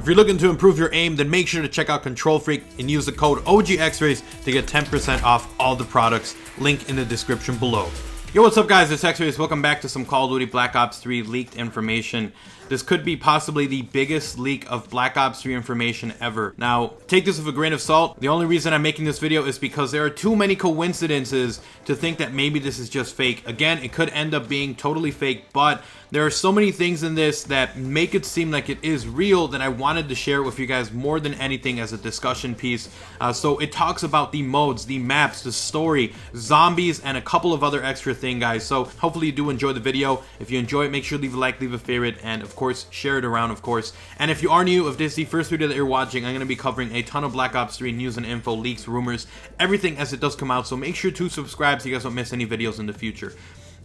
If you're looking to improve your aim, then make sure to check out Control Freak and use the code OGXRAYZ to get 10% off all the products. Link in the description below. Yo, what's up guys, it's XRAYZ. Welcome back to some Call of Duty Black Ops 3 leaked information. This could be possibly the biggest leak of Black Ops 3 information ever. Now, take this with a grain of salt. The only reason I'm making this video is because there are too many coincidences to think that maybe this is just fake. Again, it could end up being totally fake, but there are so many things in this that make it seem like it is real that I wanted to share it with you guys more than anything as a discussion piece. So it talks about the modes, the maps, the story, zombies, and a couple of other extra things, guys. So hopefully you do enjoy the video. If you enjoy it, make sure to leave a like, leave a favorite, and of course, share it around, of course. And if you are new, if this is the first video that you're watching, I'm going to be covering a ton of Black Ops 3 news and info, leaks, rumors, everything as it does come out. So make sure to subscribe so you guys don't miss any videos in the future.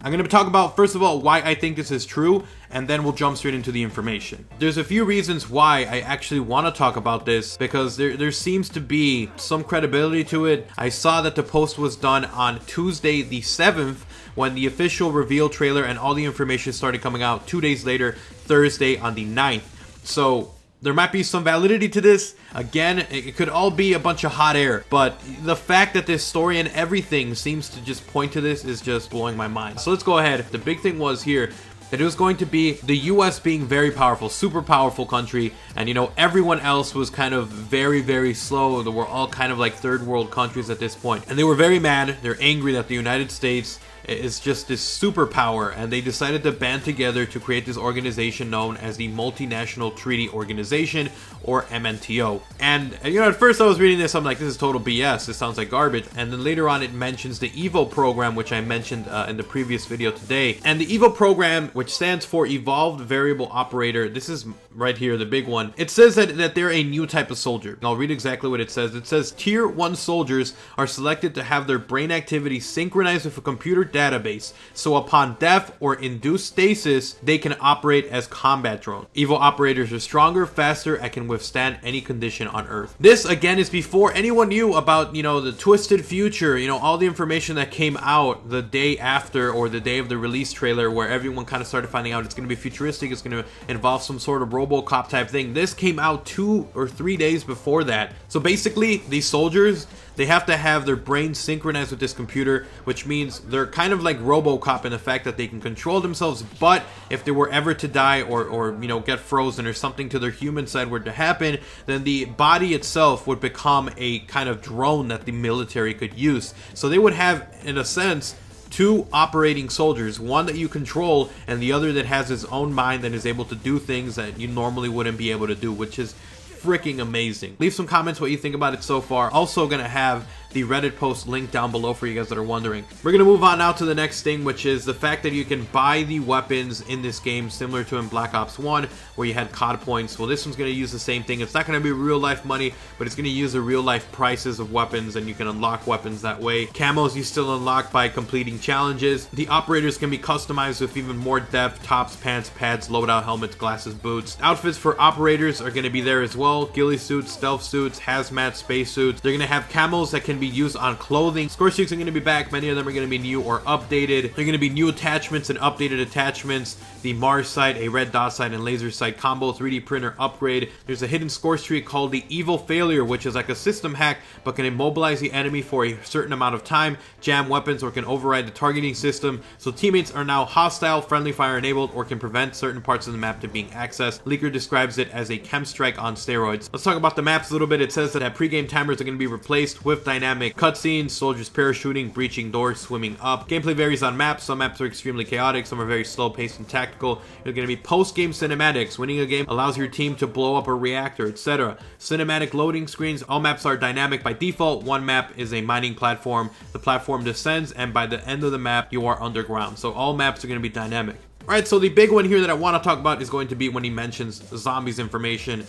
I'm going to talk about, first of all, why I think this is true, and then we'll jump straight into the information. There's a few reasons why I actually want to talk about this, because there seems to be some credibility to it. I saw that the post was done on Tuesday the 7th, when the official reveal trailer and all the information started coming out 2 days later, Thursday on the 9th. So there might be some validity to this. Again, it could all be a bunch of hot air, but the fact that this story and everything seems to just point to this is just blowing my mind. So let's go ahead. The big thing was here that it was going to be the US being very powerful, super powerful country, and you know, everyone else was kind of very, very slow. They were all kind of like third world countries at this point, and they were very mad. They're angry that the United States is just this superpower, and they decided to band together to create this organization known as the Multinational Treaty Organization, or MNTO. And you know, at first I was reading this, I'm like, this is total BS, this sounds like garbage. And then later on it mentions the EVO program, which I mentioned in the previous video today. And the EVO program, which stands for Evolved Variable Operator, this is right here, the big one. It says that they're a new type of soldier. I'll read exactly what it says. It says Tier 1 soldiers are selected to have their brain activity synchronized with a computer database, so upon death or induced stasis, they can operate as combat drones. EVO operators are stronger, faster, and can withstand any condition on Earth. This, again, is before anyone knew about, you know, the twisted future, you know, all the information that came out the day after, or the day of the release trailer, where everyone kind of started finding out it's going to be futuristic, it's going to involve some sort of RoboCop type thing. This came out 2 or 3 days before that. So basically, these soldiers, they have to have their brain synchronized with this computer, which means they're kind of like RoboCop in the fact that they can control themselves, but if they were ever to die or you know, get frozen or something to their human side were to happen, then the body itself would become a kind of drone that the military could use. So they would have, in a sense, 2 operating soldiers, one that you control and the other that has his own mind and is able to do things that you normally wouldn't be able to do, which is freaking amazing. Leave some comments what you think about it so far. Also gonna have the Reddit post linked down below for you guys that are wondering. We're gonna move on now to the next thing, which is the fact that you can buy the weapons in this game similar to in Black Ops 1 where you had COD points. Well, this one's gonna use the same thing. It's not gonna be real life money, but it's gonna use the real life prices of weapons, and you can unlock weapons that way. Camos you still unlock by completing challenges. The operators can be customized with even more depth: tops, pants, pads, loadout, helmets, glasses, boots. Outfits for operators are gonna be there as well: ghillie suits, stealth suits, hazmat, space suits. They're gonna have camos that can be used on clothing. Score streaks are going to be back. Many of them are going to be new or updated. They're going to be new attachments and updated attachments. The Mars sight, a red dot sight, and laser sight combo, 3D printer upgrade. There's a hidden score streak called the Evil Failure, which is like a system hack but can immobilize the enemy for a certain amount of time, jam weapons, or can override the targeting system. So teammates are now hostile, friendly fire enabled, or can prevent certain parts of the map to being accessed. Leaker describes it as a chem strike on steroids. Let's talk about the maps a little bit. It says that pre-game timers are going to be replaced with dynamic cutscenes, soldiers parachuting, breaching doors, swimming up. Gameplay varies on maps. Some maps are extremely chaotic, some are very slow paced and tactical. There's going to be post-game cinematics. Winning a game allows your team to blow up a reactor, etc. Cinematic loading screens. All maps are dynamic by default. One map is a mining platform. The platform descends, and by the end of the map, you are underground. So all maps are going to be dynamic. Alright, so the big one here that I want to talk about is going to be when he mentions zombies information.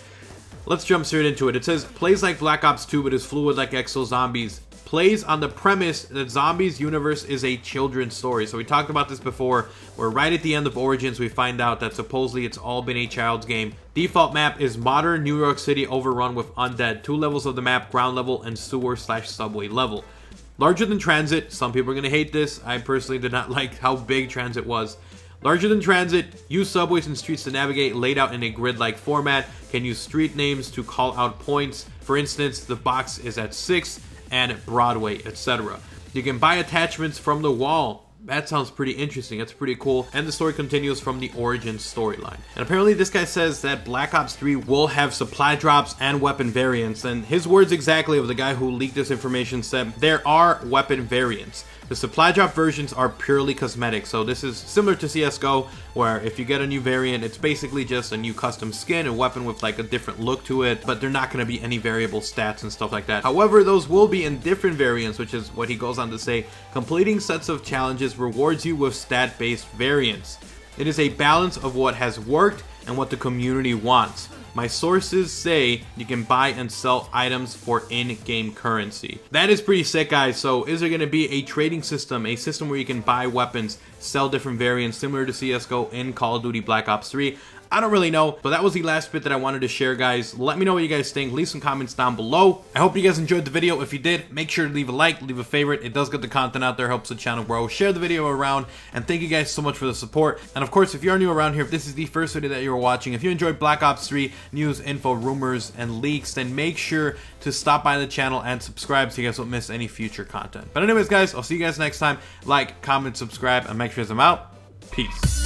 Let's jump straight into it. It says, plays like Black Ops 2 but is fluid like Exo Zombies. Plays on the premise that Zombies universe is a children's story. So we talked about this before, where right at the end of Origins we find out that supposedly it's all been a child's game. Default map is modern New York City overrun with undead. 2 levels of the map, ground level and sewer/subway level. Larger than Transit. Some people are going to hate this. I personally did not like how big Transit was. Larger than transit, use subways and streets to navigate, laid out in a grid-like format, can use street names to call out points. For instance, the box is at 6th and Broadway, etc. You can buy attachments from the wall. That sounds pretty interesting. That's pretty cool. And the story continues from the origin storyline. And apparently this guy says that Black Ops 3 will have supply drops and weapon variants. And his words exactly of the guy who leaked this information said, there are weapon variants. The supply drop versions are purely cosmetic. So this is similar to CSGO, where if you get a new variant, it's basically just a new custom skin, a weapon with like a different look to it, but they're not going to be any variable stats and stuff like that. However, those will be in different variants, which is what he goes on to say. Completing sets of challenges rewards you with stat-based variants. It is a balance of what has worked and what the community wants. My sources say you can buy and sell items for in-game currency. That is pretty sick, guys. So is there going to be a trading system, a system where you can buy weapons, sell different variants similar to CSGO in Call of Duty Black Ops 3? I don't really know, but that was the last bit that I wanted to share, guys. Let me know what you guys think. Leave some comments down below. I hope you guys enjoyed the video. If you did, make sure to leave a like, leave a favorite. It does get the content out there, helps the channel grow. Share the video around, and thank you guys so much for the support. And of course, if you're new around here, if this is the first video that you're watching, if you enjoyed Black Ops 3 news, info, rumors, and leaks, then make sure to stop by the channel and subscribe so you guys don't miss any future content. But anyways, guys, I'll see you guys next time. Like, comment, subscribe, and make sure I'm out. Peace.